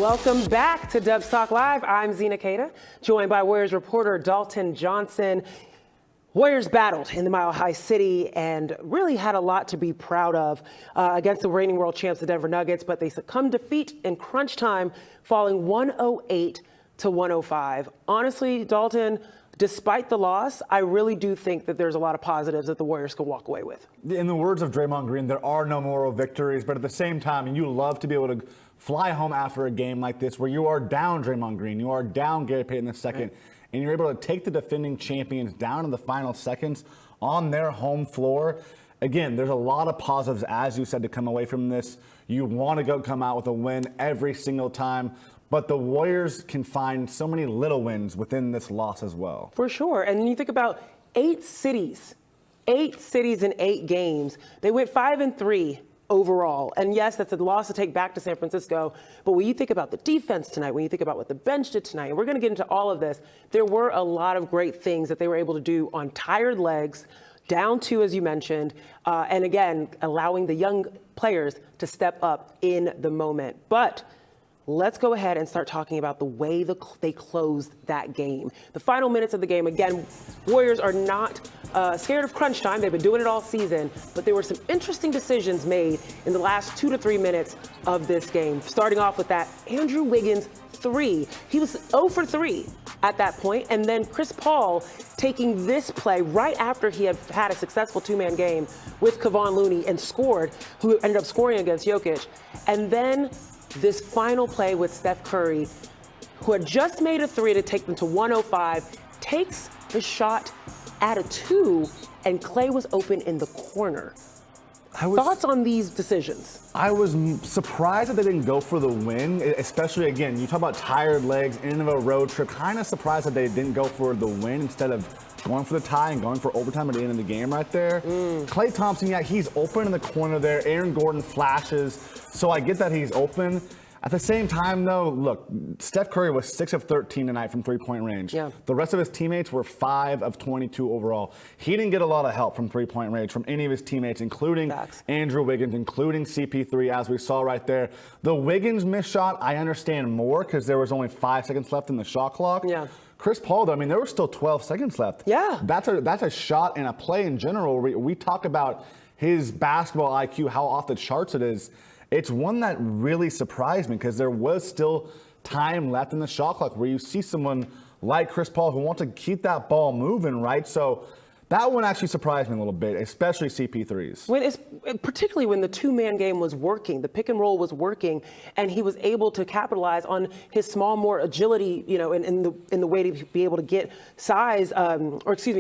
Welcome back to Dubs Talk Live. I'm Zena, Keita, joined by Warriors reporter Dalton Johnson. Warriors battled in the Mile High City and really had a lot to be proud of against the reigning world champs, the Denver Nuggets, but they succumbed defeat in crunch time, falling 108 to 105. Honestly, Dalton, despite the loss, I really do think that there's a lot of positives that the Warriors can walk away with. In the words of Draymond Green, there are no moral victories, but at the same time, you love to be able to fly home after a game like this where you are down Draymond Green, you are down Gary Payton in the second, right, and you're able to take the defending champions down in the final seconds on their home floor. Again, there's a lot of positives, as you said, to come away from this. You want to come out with a win every single time, but the Warriors can find so many little wins within this loss as well. For sure. And you think about 8 cities in 8 games. They went 5-3 overall. And yes, that's a loss to take back to San Francisco. But when you think about the defense tonight, when you think about what the bench did tonight, and we're going to get into all of this, there were a lot of great things that they were able to do on tired legs, down 2, as you mentioned, and again, allowing the young players to step up in the moment. But let's go ahead and start talking about the way they closed that game. The final minutes of the game, again, Warriors are not scared of crunch time. They've been doing it all season, but there were some interesting decisions made in the last 2 to 3 minutes of this game. Starting off with that Andrew Wiggins 3. He was 0 for 3 at that point, and then Chris Paul taking this play right after he had had a successful 2-man game with Kevon Looney and scored, who ended up scoring against Jokic. And then this final play with Steph Curry, who had just made a 3 to take them to 105, takes the shot at a 2, and Klay was open in the corner. Thoughts on these decisions? I was surprised that they didn't go for the win, especially, again, you talk about tired legs, end of a road trip. Kind of surprised that they didn't go for the win instead of going for the tie and going for overtime at the end of the game right there. Klay Thompson, yeah, he's open in the corner there. Aaron Gordon flashes, so I get that he's open. At the same time, though, look, Steph Curry was 6 of 13 tonight from three-point range. Yeah. The rest of his teammates were 5 of 22 overall. He didn't get a lot of help from three-point range from any of his teammates, including Andrew Wiggins, including CP3, as we saw right there. The Wiggins missed shot, I understand more because there was only 5 seconds left in the shot clock. Yeah. Chris Paul, though, I mean, there were still 12 seconds left. Yeah. That's a shot and a play in general. We talk about his basketball IQ, how off the charts it is. It's one that really surprised me because there was still time left in the shot clock where you see someone like Chris Paul who wants to keep that ball moving, right? So that one actually surprised me a little bit, especially CP3's. Particularly when the 2-man game was working, the pick and roll was working, and he was able to capitalize on his small, more agility, you know, in the way to be able to get size,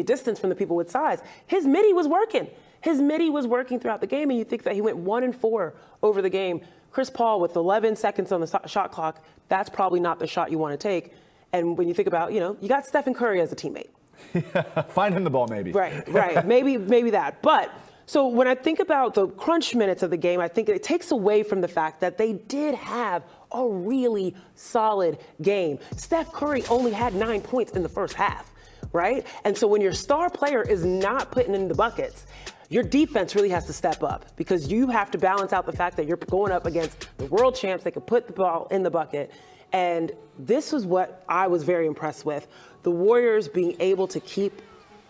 distance from the people with size. His midi was working. His midi was working throughout the game, and you think that he went 1-4 over the game. Chris Paul with 11 seconds on the shot clock, that's probably not the shot you want to take. And when you think about, you know, you got Stephen Curry as a teammate. Yeah, find him the ball maybe. Right. maybe that. But so when I think about the crunch minutes of the game, I think it takes away from the fact that they did have a really solid game. Steph Curry only had 9 points in the first half, right? And so when your star player is not putting in the buckets, your defense really has to step up because you have to balance out the fact that you're going up against the world champs. They can put the ball in the bucket. And this is what I was very impressed with. The Warriors being able to keep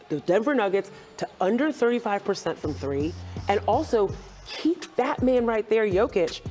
the Denver Nuggets to under 35% from 3 and also keep that man right there, Jokic,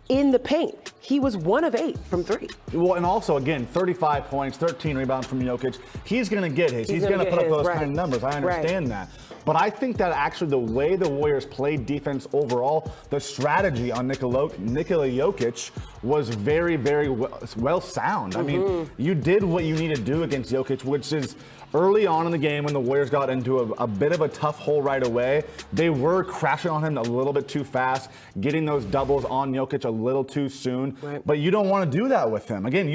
in the paint. He was 1 of 8 from 3. Well, and also, again, 35 points, 13 rebounds from Jokic. He's going to get his. He's going to put up those kind of numbers. I understand that. But I think that actually the way the Warriors played defense overall, the strategy on Nikola Jokic was very, very well sound. I mean, you did what you need to do against Jokic, which is early on in the game when the Warriors got into a bit of a tough hole right away, they were crashing on him a little bit too fast, getting those doubles on Jokic a little too soon. Right. But you don't want to do that with him. Again,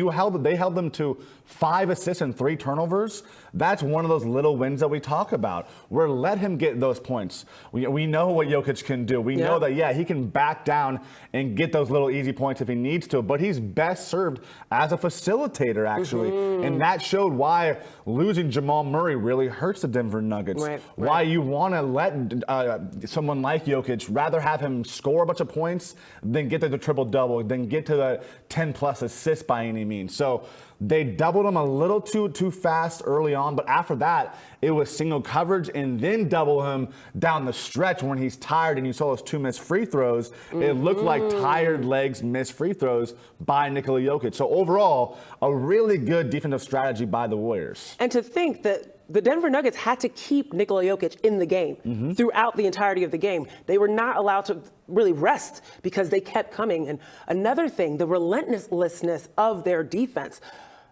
they held them to 5 assists and 3 turnovers That's one of those little wins that we talk about, where let him get those points. We know what Jokic can do. We know that, yeah, he can back down and get those little easy points if he needs to, but he's best served as a facilitator, actually. And that showed why losing Jamal Murray really hurts the Denver Nuggets. Why you want to let someone like Jokic rather have him score a bunch of points than get to the triple-double, than get to the 10-plus assists by any means. So they doubled him a little too fast early on, but after that, it was single coverage and then double him down the stretch when he's tired and you saw those 2 missed free throws. It looked like tired legs missed free throws by Nikola Jokic. So overall, a really good defensive strategy by the Warriors. And to think that the Denver Nuggets had to keep Nikola Jokic in the game throughout the entirety of the game. They were not allowed to really rest because they kept coming. And another thing, the relentlessness of their defense.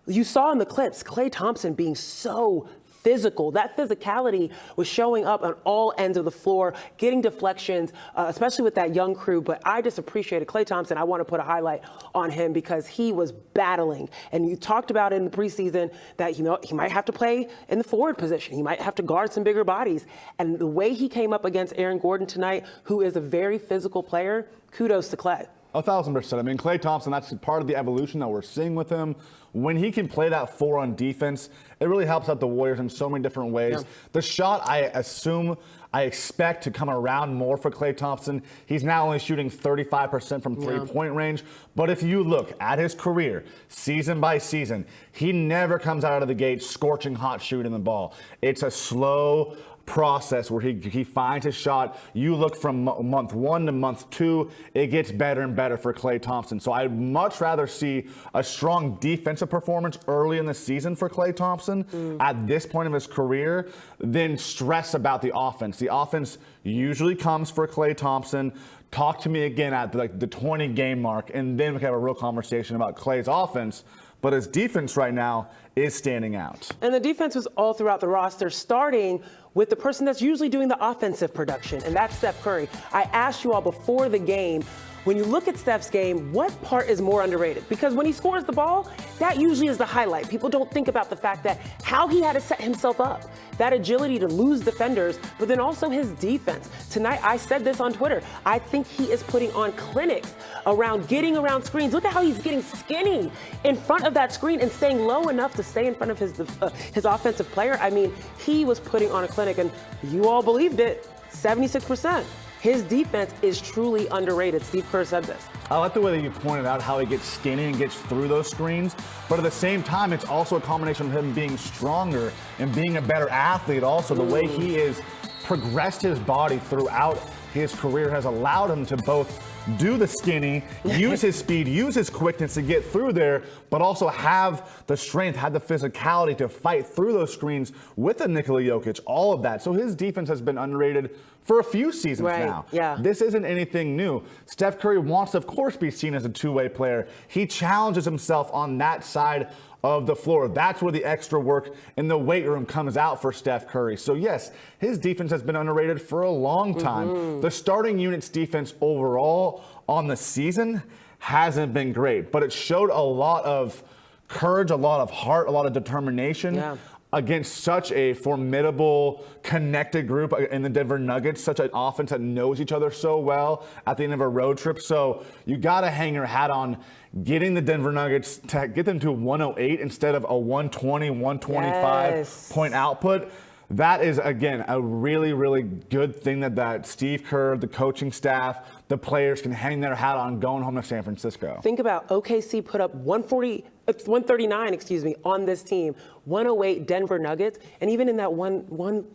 You saw in the clips, Klay Thompson being so physical. That physicality was showing up on all ends of the floor, getting deflections, especially with that young crew. But I just appreciated Klay Thompson. I want to put a highlight on him because he was battling. And you talked about in the preseason that, he might have to play in the forward position. He might have to guard some bigger bodies. And the way he came up against Aaron Gordon tonight, who is a very physical player, kudos to Klay. 1,000%. I mean, Klay Thompson, that's part of the evolution that we're seeing with him. When he can play that 4 on defense, it really helps out the Warriors in so many different ways. The shot, I expect to come around more for Klay Thompson. He's now only shooting 35% from three-point range. But if you look at his career, season by season, he never comes out of the gate scorching hot shooting the ball. It's a slow process where he finds his shot. You look from month 1 to month 2, it gets better and better for Klay Thompson. So I'd much rather see a strong defensive performance early in the season for Klay Thompson at this point of his career than stress about the offense. The offense usually comes for Klay Thompson. Talk to me again at the 20 game mark, and then we can have a real conversation about Klay's offense. But his defense right now is standing out. And the defense was all throughout the roster, starting with the person that's usually doing the offensive production, and that's Steph Curry. I asked you all before the game, when you look at Steph's game, what part is more underrated? Because when he scores the ball, that usually is the highlight. People don't think about the fact that how he had to set himself up, that agility to lose defenders, but then also his defense. Tonight, I said this on Twitter. I think he is putting on clinics around getting around screens. Look at how he's getting skinny in front of that screen and staying low enough to stay in front of his offensive player. I mean, he was putting on a clinic, and you all believed it, 76%. His defense is truly underrated. Steve Kerr said this. I like the way that you pointed out how he gets skinny and gets through those screens, but at the same time, it's also a combination of him being stronger and being a better athlete also. The way he has progressed his body throughout his career has allowed him to both do the skinny, use his speed, use his quickness to get through there, but also have the strength, have the physicality to fight through those screens with a Nikola Jokic, all of that. So his defense has been underrated for a few seasons now. This isn't anything new. Steph Curry wants to, of course, be seen as a two-way player. He challenges himself on that side of the floor. That's where the extra work in the weight room comes out for Steph Curry. So yes, his defense has been underrated for a long time. The starting unit's defense overall on the season hasn't been great, but it showed a lot of courage, a lot of heart, a lot of determination against such a formidable, connected group in the Denver Nuggets, such an offense that knows each other so well at the end of a road trip. So you got to hang your hat on getting the Denver Nuggets to get them to 108 instead of a 120, 125 point output. That is, again, a really, really good thing that Steve Kerr, the coaching staff, the players can hang their hat on going home to San Francisco. Think about OKC put up 139, on this team, 108 Denver Nuggets, and even in that one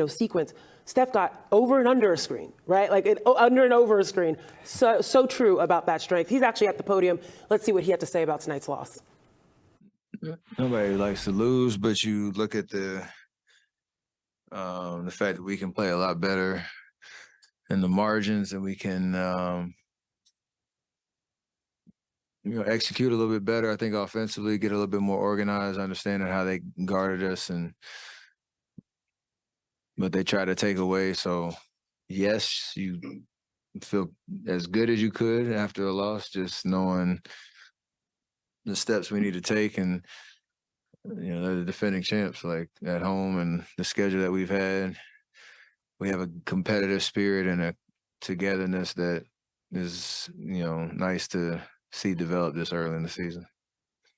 sequence, Steph got over and under a screen, right? Under and over a screen. So true about that strength. He's actually at the podium. Let's see what he had to say about tonight's loss. Nobody likes to lose, but you look at the fact that we can play a lot better in the margins, and we can execute a little bit better. I think offensively, get a little bit more organized, understanding how they guarded us, but they try to take away. So yes, you feel as good as you could after a loss, just knowing the steps we need to take. And they're the defending champs, like at home, and the schedule that we've had. We have a competitive spirit and a togetherness that is, nice to see develop this early in the season.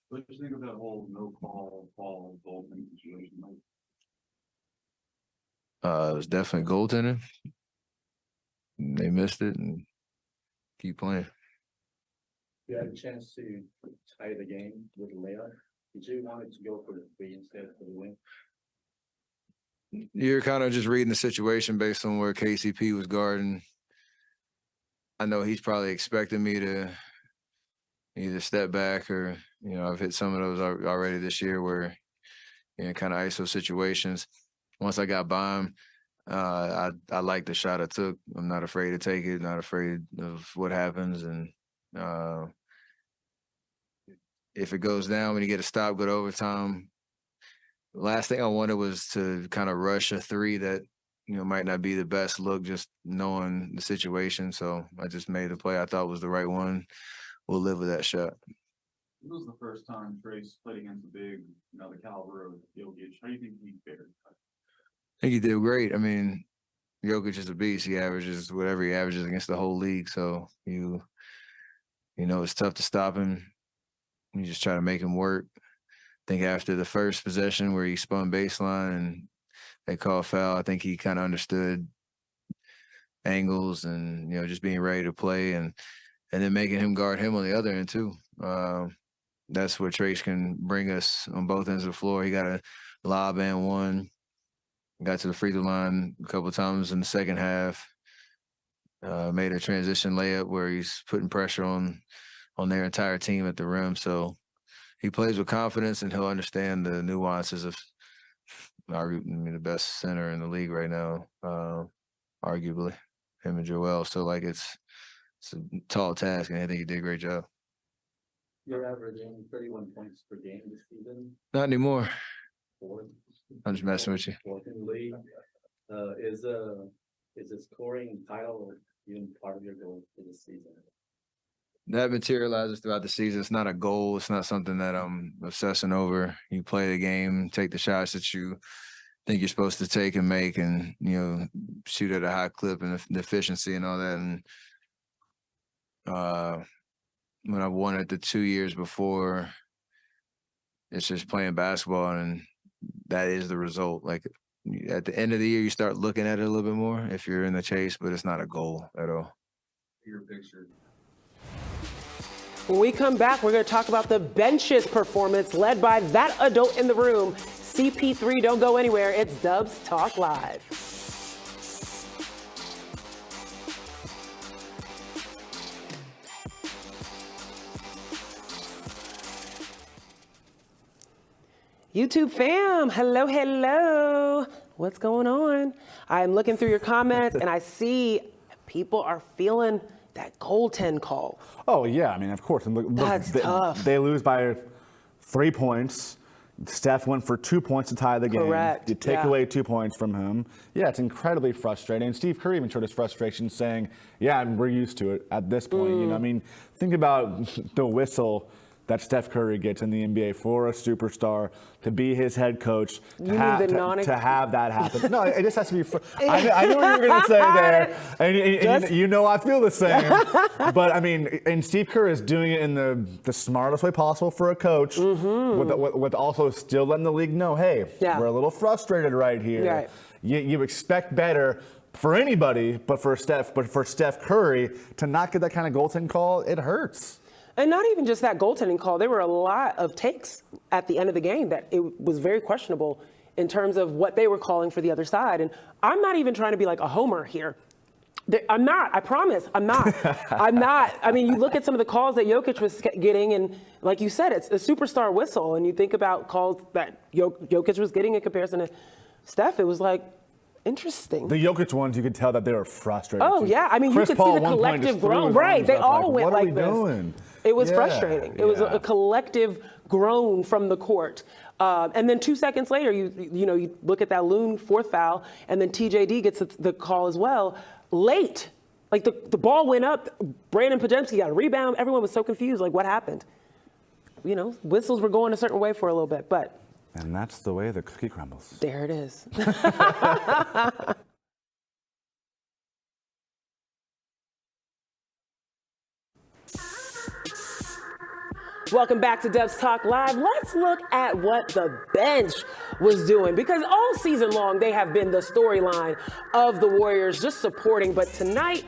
What do you think of that whole no call, Dalton situation? It was definitely goaltending. They missed it and keep playing. You had a chance to tie the game with a layup. Did you want it to go for the 3 instead of the win? You're kind of just reading the situation based on where KCP was guarding. I know he's probably expecting me to either step back or, I've hit some of those already this year where, kind of ISO situations. Once I got by him, I like the shot I took. I'm not afraid to take it, not afraid of what happens. And if it goes down, when you get a stop, go to overtime. The last thing I wanted was to kind of rush a 3 that, might not be the best look, just knowing the situation. So I just made the play I thought was the right one. We'll live with that shot. This was the first time Trace played against a big, the caliber of Jokic. How do you think he fared? I think he did great. I mean, Jokic is a beast. He averages whatever he averages against the whole league. So it's tough to stop him. You just try to make him work. I think after the first possession where he spun baseline and they called foul, I think he kind of understood angles and, just being ready to play and then making him guard him on the other end too. That's where Trace can bring us on both ends of the floor. He got a lob and one. Got to the free throw line a couple of times in the second half. Made a transition layup where he's putting pressure on their entire team at the rim. So he plays with confidence and he'll understand the nuances of the best center in the league right now, arguably, him and Joel. So it's a tall task, and I think he did a great job. You're averaging 31 points per game this season. Not anymore. 4th. I'm just messing with you. 4th in the league. Is the scoring title even part of your goal for this season? That materializes throughout the season. It's not a goal. It's not something that I'm obsessing over. You play the game, take the shots that you think you're supposed to take and make, and shoot at a high clip and the efficiency and all that. And when I won it the 2 years before, it's just playing basketball, and that is the result. Like at the end of the year, you start looking at it a little bit more if you're in the chase, but it's not a goal at all. Your picture. When we come back, we're going to talk about the bench's performance led by that adult in the room. CP3, don't go anywhere. It's Dubs Talk Live. YouTube fam, hello. What's going on? I'm looking through your comments and I see people are feeling that goaltend call. Oh, yeah. I mean, of course. That's tough. They lose by 3 points. Steph went for 2 points to tie the game. Correct. You take away 2 points from him. Yeah, it's incredibly frustrating. And Steve Kerr even showed his frustration saying, yeah, we're used to it at this point. I mean, think about the whistle that Steph Curry gets in the NBA for a superstar to be his head coach, to have that happen. No, it just has to be. I know what you're going to say there, and I feel the same. But I mean, and Steve Kerr is doing it in the smartest way possible for a coach, with also still letting the league know, hey, we're a little frustrated right here. Right. You expect better for anybody, but for Steph Curry to not get that kind of goaltending call, it hurts. And not even just that goaltending call. There were a lot of takes at the end of the game that it was very questionable in terms of what they were calling for the other side. And I'm not even trying to be like a homer here. I'm not. I promise. I'm not. I'm not. I mean, you look at some of the calls that Jokic was getting, and like you said, it's a superstar whistle. And you think about calls that Jokic was getting in comparison to Steph. It was like, interesting. The Jokic ones, you could tell that they were frustrated. Oh, yeah. I mean, Chris you could Paul see the collective groan. Right. They all went like this. What are we doing? It was frustrating. It was a collective groan from the court. And then 2 seconds later, you look at that loon fourth foul, and then TJD gets the call as well. Late. Like the ball went up. Brandon Podziemski got a rebound. Everyone was so confused. Like, what happened? Whistles were going a certain way for a little bit. But And that's the way the cookie crumbles. There it is. Welcome back to Dubs Talk Live. Let's look at what the bench was doing, because all season long they have been the storyline of the Warriors, just supporting. But tonight,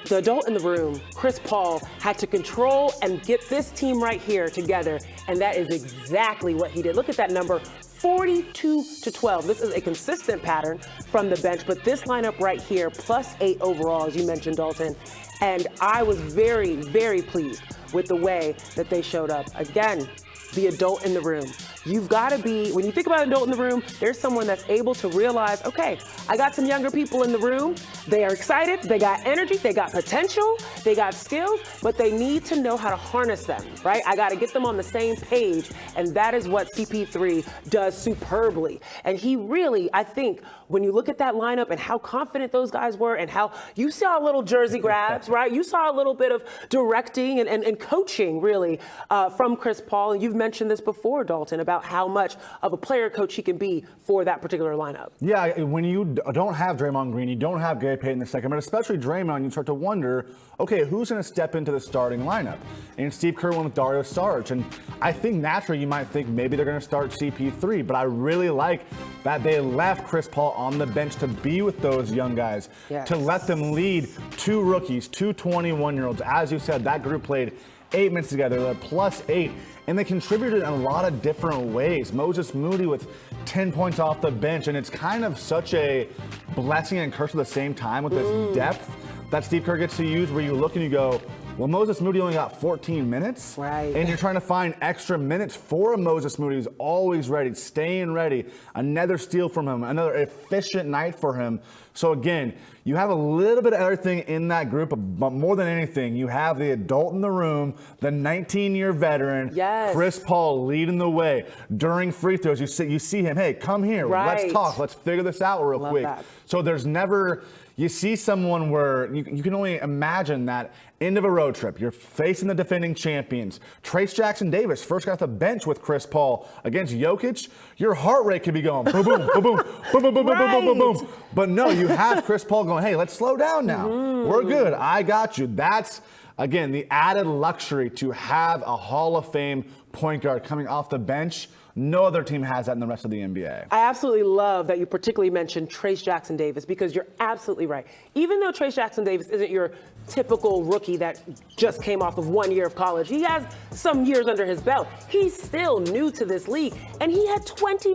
the adult in the room, Chris Paul, had to control and get this team right here together, and that is exactly what he did. Look at that number, 42-12. This is a consistent pattern from the bench, but this lineup right here, +8 overall, as you mentioned, Dalton. And I was very, very pleased with the way that they showed up. Again, the adult in the room. You've got to be, when you think about an adult in the room, there's someone that's able to realize, okay, I got some younger people in the room. They are excited. They got energy. They got potential. They got skills, but they need to know how to harness them, right? I got to get them on the same page. And that is what CP3 does superbly. And he really, I think, when you look at that lineup and how confident those guys were, and how you saw a little jersey grabs, right? You saw a little bit of directing and coaching, really, from Chris Paul. And you've mentioned this before, Dalton, about how much of a player coach he can be for that particular lineup. Yeah, when you don't have Draymond Green, you don't have Gary Payton II, but especially Draymond, you start to wonder, okay, who's going to step into the starting lineup? And Steve Kerr went with Dario Saric. And I think naturally you might think maybe they're going to start CP3, but I really like that they left Chris Paul on the bench to be with those young guys, to let them lead two rookies, two 21-year-olds. As you said, that group played 8 minutes together, they're +8, and they contributed in a lot of different ways. Moses Moody with 10 points off the bench, and it's kind of such a blessing and curse at the same time with this depth that Steve Kerr gets to use, where you look and you go, well, Moses Moody only got 14 minutes. Right. And you're trying to find extra minutes for a Moses Moody who's always ready, staying ready. Another steal from him, another efficient night for him. So again, you have a little bit of everything in that group, but more than anything, you have the adult in the room, the 19-year veteran, Chris Paul leading the way. During free throws, you see him, hey, come here, let's talk, let's figure this out real quick. That. So there's never, you see someone where you can only imagine that end of a road trip. You're facing the defending champions. Trace Jackson Davis first got off the bench with Chris Paul against Jokic. Your heart rate could be going boom, boom, boom, boom, boom, boom, boom, boom, boom, boom, boom. But no, you have Chris Paul going, hey, let's slow down now. We're good. I got you. That's, again, the added luxury to have a Hall of Fame point guard coming off the bench. No other team has that in the rest of the NBA. I absolutely love that you particularly mentioned Trace Jackson Davis, because you're absolutely right. Even though Trace Jackson Davis isn't your typical rookie that just came off of 1 year of college, he has some years under his belt. He's still new to this league, and he had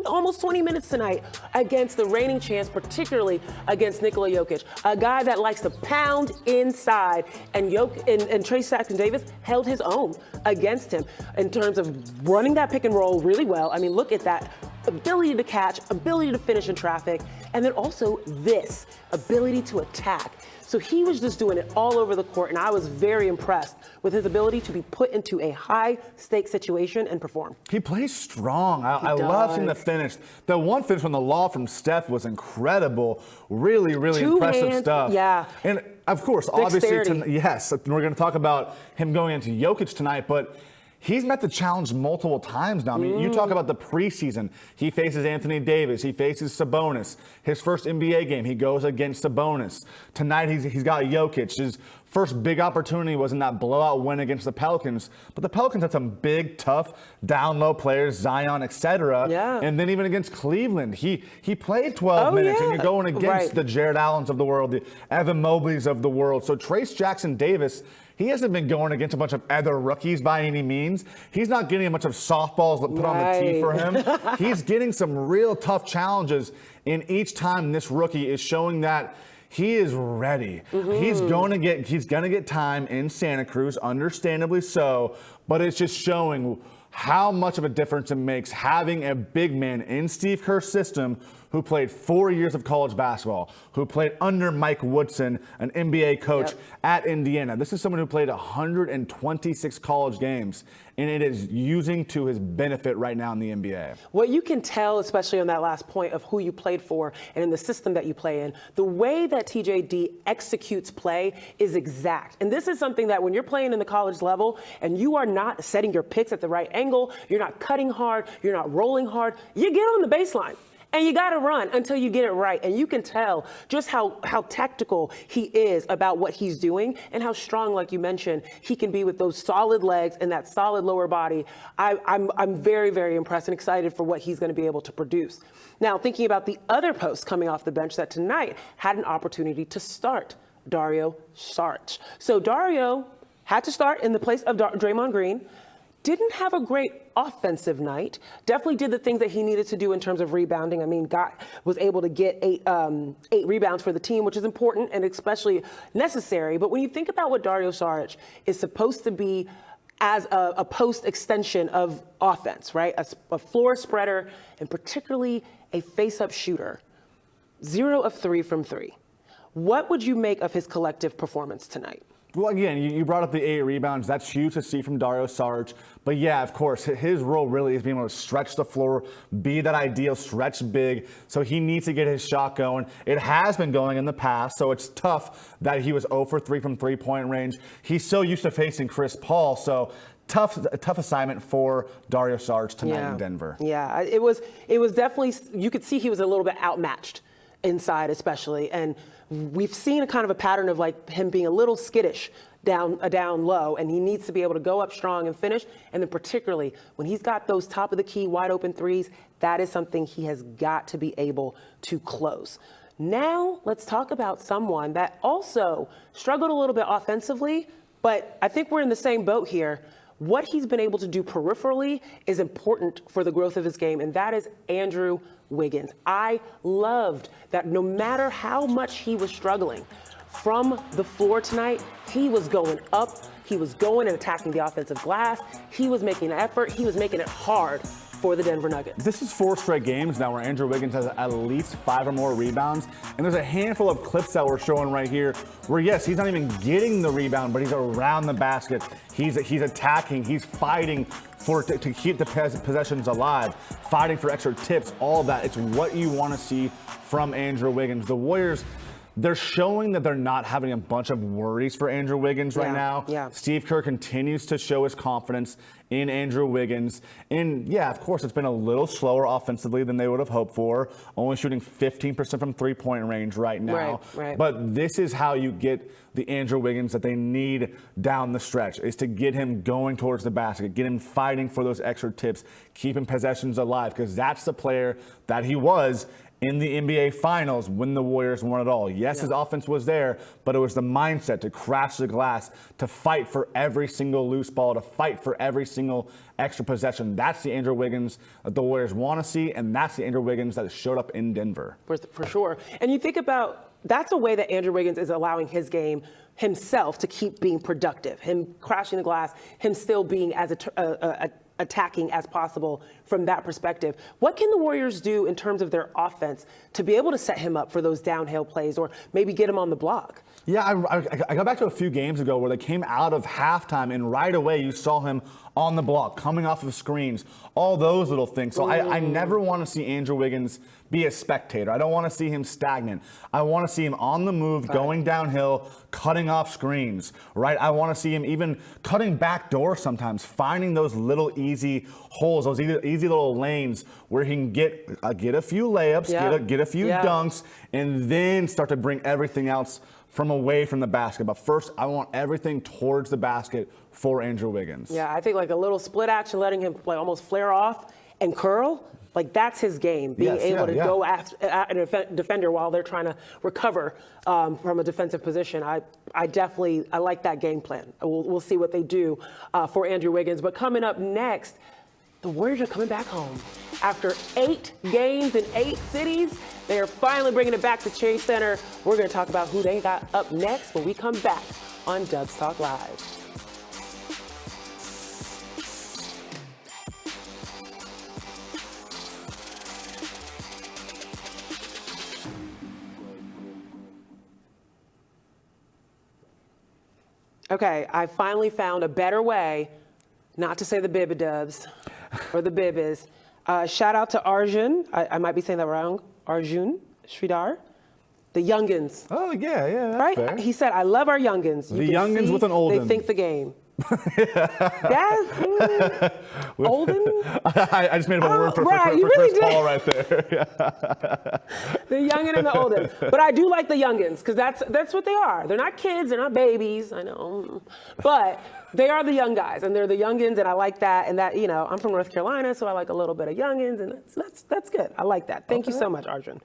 almost 20 minutes tonight against the reigning champs, particularly against Nikola Jokic, a guy that likes to pound inside, and Trace Jackson Davis held his own against him in terms of running that pick and roll really well. I mean, look at that ability to catch, ability to finish in traffic, and then also this ability to attack. So he was just doing it all over the court, and I was very impressed with his ability to be put into a high-stakes situation and perform. He plays strong. I love seeing the finish. The one finish on the law from Steph was incredible. Really, really impressive stuff. Yeah. And, of course, obviously, yes, we're going to talk about him going into Jokic tonight, but he's met the challenge multiple times now. I mean, you talk about the preseason. He faces Anthony Davis. He faces Sabonis. His first NBA game, he goes against Sabonis. Tonight, he's got Jokic. His first big opportunity was in that blowout win against the Pelicans. But the Pelicans had some big, tough, down-low players, Zion, etc. Yeah. And then even against Cleveland, he played 12 minutes, and you're going against the Jared Allens of the world, the Evan Mobleys of the world. So Trace Jackson Davis, he hasn't been going against a bunch of other rookies by any means. He's not getting a bunch of softballs put on the tee for him. He's getting some real tough challenges, and each time this rookie is showing that he is ready. He's gonna get time in Santa Cruz, understandably so, but it's just showing how much of a difference it makes having a big man in Steve Kerr's system who played 4 years of college basketball, who played under Mike Woodson, an NBA coach at Indiana. This is someone who played 126 college games, and it is using to his benefit right now in the NBA. What you can tell, especially on that last point of who you played for and in the system that you play in, the way that TJD executes play is exact. And this is something that when you're playing in the college level and you are not setting your picks at the right angle, you're not cutting hard, you're not rolling hard, you get on the baseline. And you got to run until you get it right. And you can tell just how tactical he is about what he's doing and how strong, like you mentioned, he can be with those solid legs and that solid lower body. I'm very, very impressed and excited for what he's going to be able to produce. Now, thinking about the other post coming off the bench that tonight had an opportunity to start, Dario Saric. So Dario had to start in the place of Draymond Green. Didn't have a great offensive night. Definitely did the things that he needed to do in terms of rebounding. I mean, was able to get eight rebounds for the team, which is important and especially necessary. But when you think about what Dario Saric is supposed to be as a post extension of offense, right? A floor spreader and particularly a face-up shooter. 0 of 3 from 3. What would you make of his collective performance tonight? Well, again, you brought up the 8 rebounds. That's huge to see from Dario Saric. But yeah, of course, his role really is being able to stretch the floor, be that ideal stretch big. So he needs to get his shot going. It has been going in the past, so it's tough that he was 0 for 3 from three-point range. He's so used to facing Chris Paul, so tough assignment for Dario Saric tonight in Denver. Yeah, it was definitely, you could see he was a little bit outmatched inside especially. And we've seen a kind of a pattern of like him being a little skittish down low, and he needs to be able to go up strong and finish. And then particularly when he's got those top of the key wide open threes, that is something he has got to be able to close. Now let's talk about someone that also struggled a little bit offensively, but I think we're in the same boat here. What he's been able to do peripherally is important for the growth of his game, and that is Andrew Wiggins. I loved that no matter how much he was struggling from the floor tonight, he was going up, he was going and attacking the offensive glass, he was making an effort, he was making it hard for the Denver Nuggets. This is 4 straight games now where Andrew Wiggins has at least 5 or more rebounds. And there's a handful of clips that we're showing right here where, yes, he's not even getting the rebound, but he's around the basket. He's attacking. He's fighting to keep the possessions alive, fighting for extra tips, all of that. It's what you want to see from Andrew Wiggins. The Warriors, they're showing that they're not having a bunch of worries for Andrew Wiggins right now. Yeah. Steve Kerr continues to show his confidence in Andrew Wiggins. And yeah, of course, it's been a little slower offensively than they would have hoped for, only shooting 15% from three-point range right now. Right. But this is how you get the Andrew Wiggins that they need down the stretch, is to get him going towards the basket, get him fighting for those extra tips, keeping possessions alive, because that's the player that he was in the NBA Finals when the Warriors won it all. Yes, his offense was there, but it was the mindset to crash the glass, to fight for every single loose ball, to fight for every single extra possession. That's the Andrew Wiggins that the Warriors want to see, and that's the Andrew Wiggins that showed up in Denver. For sure. And you think about, that's a way that Andrew Wiggins is allowing his game himself to keep being productive, him crashing the glass, him still being as attacking as possible from that perspective. What can the Warriors do in terms of their offense to be able to set him up for those downhill plays or maybe get him on the block? Yeah, I go back to a few games ago where they came out of halftime and right away you saw him on the block, coming off of screens, all those little things. So I never want to see Andrew Wiggins be a spectator. I don't want to see him stagnant. I want to see him on the move, going downhill, cutting off screens, right? I want to see him even cutting back doors sometimes, finding those little easy holes, those easy little lanes where he can get a few layups, get a few dunks, and then start to bring everything else from away from the basket. But first, I want everything towards the basket for Andrew Wiggins. Yeah, I think like a little split action, letting him like almost flare off and curl, like that's his game, being able to go after a defender while they're trying to recover from a defensive position. I like that game plan. We'll see what they do for Andrew Wiggins. But coming up next, the Warriors are coming back home. After 8 games in 8 cities, they are finally bringing it back to Chase Center. We're going to talk about who they got up next when we come back on Dubs Talk Live. Okay, I finally found a better way not to say the Bibidubs or the Bibis. Shout out to Arjun. I might be saying that wrong. Arjun Sridhar. The youngins. Oh, yeah, that's right? fair. He said, I love our youngins. The youngins with an Olden. They think the game. Olden? I just made up a word for you Chris really Paul right there. The youngin and the olden. But I do like the youngins because that's what they are. They're not kids. They're not babies. I know. But they are the young guys, and they're the youngins, and I like that. And that, I'm from North Carolina, so I like a little bit of youngins, and that's good. I like that. Thank you so much, Arjun.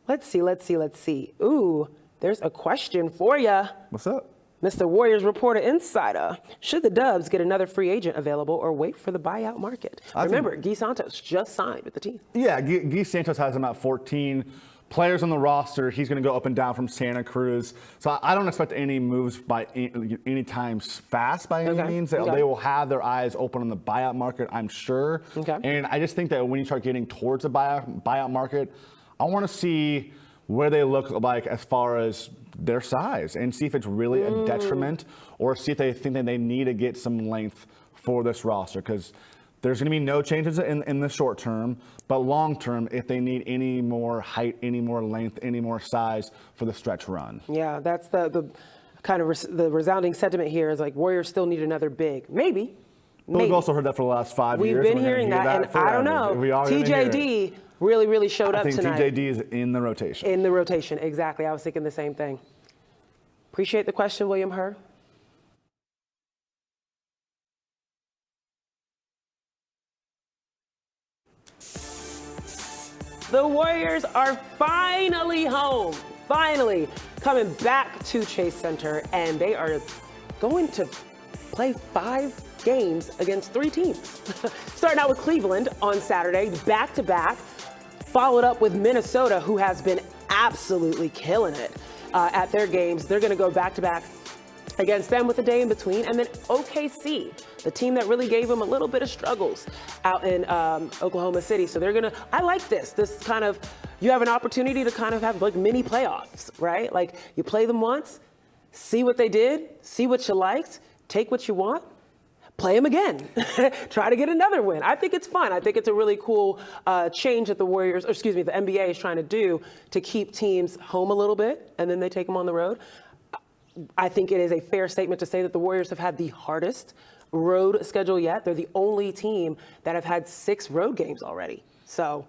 Let's see. Ooh, there's a question for you. What's up? Mr. Warriors Reporter Insider. Should the Dubs get another free agent available or wait for the buyout market? Remember, Guy Santos just signed with the team. Yeah, Guy Santos has about 14 players on the roster. He's going to go up and down from Santa Cruz. So I don't expect any moves by any time fast by any means. They will have their eyes open on the buyout market, I'm sure. And I just think that when you start getting towards the buyout market, I want to see where they look like as far as their size and see if it's really a detriment or see if they think that they need to get some length for this roster, because there's going to be no changes in the short term, but long term, if they need any more height, any more length, any more size for the stretch run. Yeah, that's the kind of the resounding sentiment here is like Warriors still need another big. Maybe. But we've also heard that for the last 5 years. We've been hearing that, and I don't know. TJD really showed up tonight. I think TJD is in the rotation. In the rotation, exactly. I was thinking the same thing. Appreciate the question, William Herr. The Warriors are finally home. Finally coming back to Chase Center, and they are going to play 5 games against 3 teams. Starting out with Cleveland on Saturday, back-to-back, followed up with Minnesota, who has been absolutely killing it at their games. They're going to go back-to-back against them with a day in between. And then OKC, the team that really gave them a little bit of struggles out in Oklahoma City. So they're going to, I like this kind of, you have an opportunity to kind of have like mini playoffs, right? Like you play them once, see what they did, see what you liked, take what you want, play them again. Try to get another win. I think it's fun. I think it's a really cool change that the NBA is trying to do to keep teams home a little bit, and then they take them on the road. I think it is a fair statement to say that the Warriors have had the hardest road schedule yet. They're the only team that have had 6 road games already. So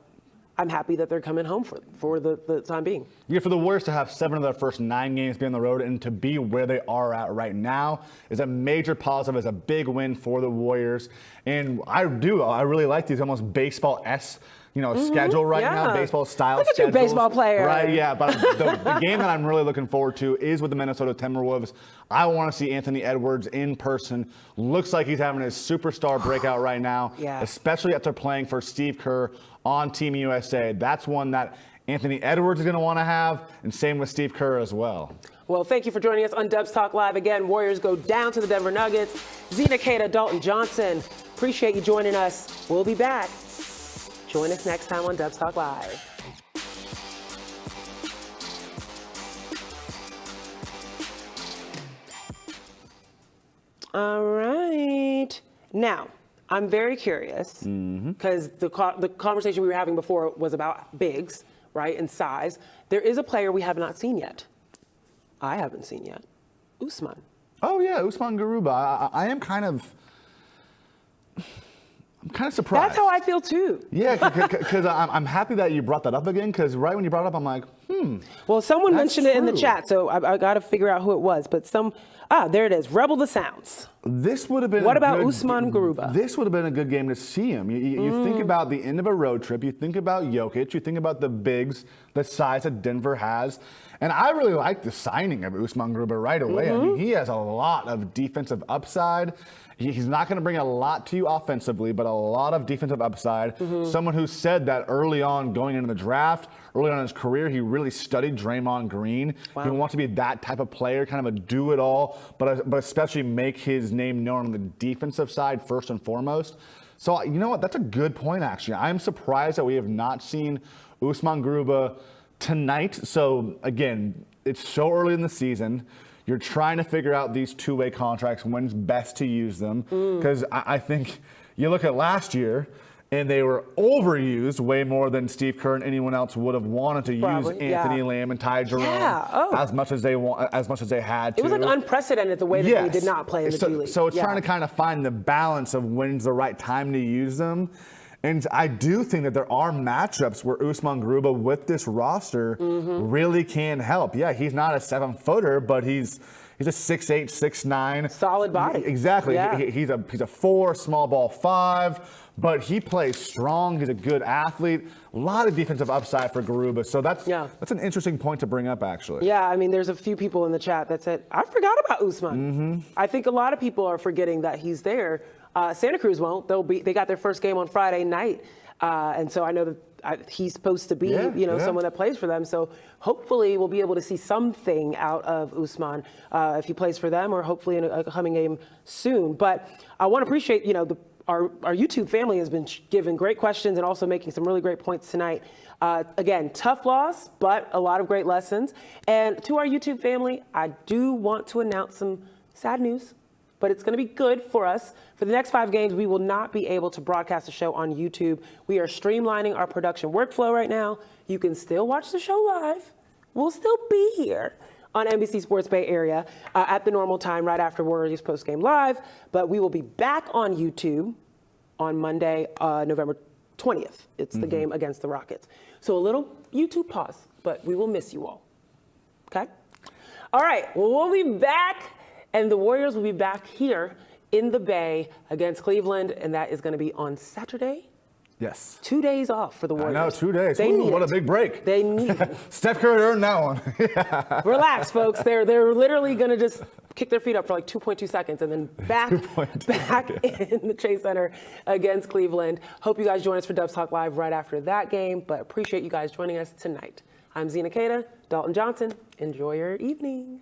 I'm happy that they're coming home for the time being. Yeah, for the Warriors to have 7 of their first 9 games be on the road and to be where they are at right now is a major positive, is a big win for the Warriors. And I really like these almost baseball-esque schedule right now, baseball style. Look at you, baseball player. Right, yeah. But the game that I'm really looking forward to is with the Minnesota Timberwolves. I want to see Anthony Edwards in person. Looks like he's having his superstar breakout right now, especially after playing for Steve Kerr on Team USA. That's one that Anthony Edwards is going to want to have, and same with Steve Kerr as well. Well, thank you for joining us on Dubs Talk Live. Again, Warriors go down to the Denver Nuggets. Zena, Keita, Dalton, Johnson. Appreciate you joining us. We'll be back. Join us next time on Dubs Talk Live. All right. Now, I'm very curious because the conversation we were having before was about bigs, right, and size. There is a player we have not seen yet. I haven't seen yet. Usman. Oh, yeah, Usman Garuba. I am kind of surprised. That's how I feel too. Yeah, because I'm happy that you brought that up again, because right when you brought it up, I'm like, Well, someone mentioned it in the chat, so I got to figure out who it was. But there it is. Rebel the Sounds. This would have been. What about Usman Garuba? This would have been a good game to see him. You think about the end of a road trip. You think about Jokic. You think about the bigs, the size that Denver has. And I really like the signing of Usman Garuba right away. I mean, he has a lot of defensive upside. He's not going to bring a lot to you offensively, but a lot of defensive upside. Someone who said that early on going into the draft, early on in his career, he really studied Draymond Green. Wow. He wants to be that type of player, kind of a do-it-all, but especially make his name known on the defensive side first and foremost. So, you know what? That's a good point, actually. I'm surprised that we have not seen Usman Garuba tonight. So, again, it's so early in the season. You're trying to figure out these two-way contracts, when's best to use them. Because I think you look at last year, and they were overused way more than Steve Kerr and anyone else would have wanted to use Anthony Lamb and Ty Jerome as much as they had to. It was like unprecedented the way that they did not play in the G League. So it's trying to kind of find the balance of when's the right time to use them. And I do think that there are matchups where Usman Garuba with this roster really can help. Yeah, he's not a 7-footer, but he's a 6'8", 6'9". Solid body. Exactly. Yeah. He's a 4, small ball 5. But he plays strong. He's a good athlete. A lot of defensive upside for Garuba. So that's an interesting point to bring up, actually. Yeah, I mean, there's a few people in the chat that said, I forgot about Usman. I think a lot of people are forgetting that he's there. Santa Cruz won't. They got their first game on Friday night. And so I know that he's supposed to be, someone that plays for them. So hopefully we'll be able to see something out of Usman if he plays for them, or hopefully in a coming game soon. But I want to appreciate, our YouTube family has been giving great questions and also making some really great points tonight. Again, tough loss, but a lot of great lessons. And to our YouTube family, I do want to announce some sad news, but it's going to be good for us. For the next 5 games, we will not be able to broadcast the show on YouTube. We are streamlining our production workflow right now. You can still watch the show live. We'll still be here on NBC Sports Bay Area at the normal time right after Warriors postgame live. But we will be back on YouTube on Monday, November 20th. It's the game against the Rockets. So a little YouTube pause, but we will miss you all. Okay? All right. Well, we'll be back, and the Warriors will be back here in the Bay against Cleveland, and that is going to be on Saturday. Yes. 2 days off for the Warriors. I know, 2 days. They need what it. a big break. They need it. Steph Curry earned that one. Relax, folks. They're literally going to just kick their feet up for like 2.2 seconds and then back in the Chase Center against Cleveland. Hope you guys join us for Dubs Talk Live right after that game, but appreciate you guys joining us tonight. I'm Zena, Keita, Dalton Johnson. Enjoy your evening.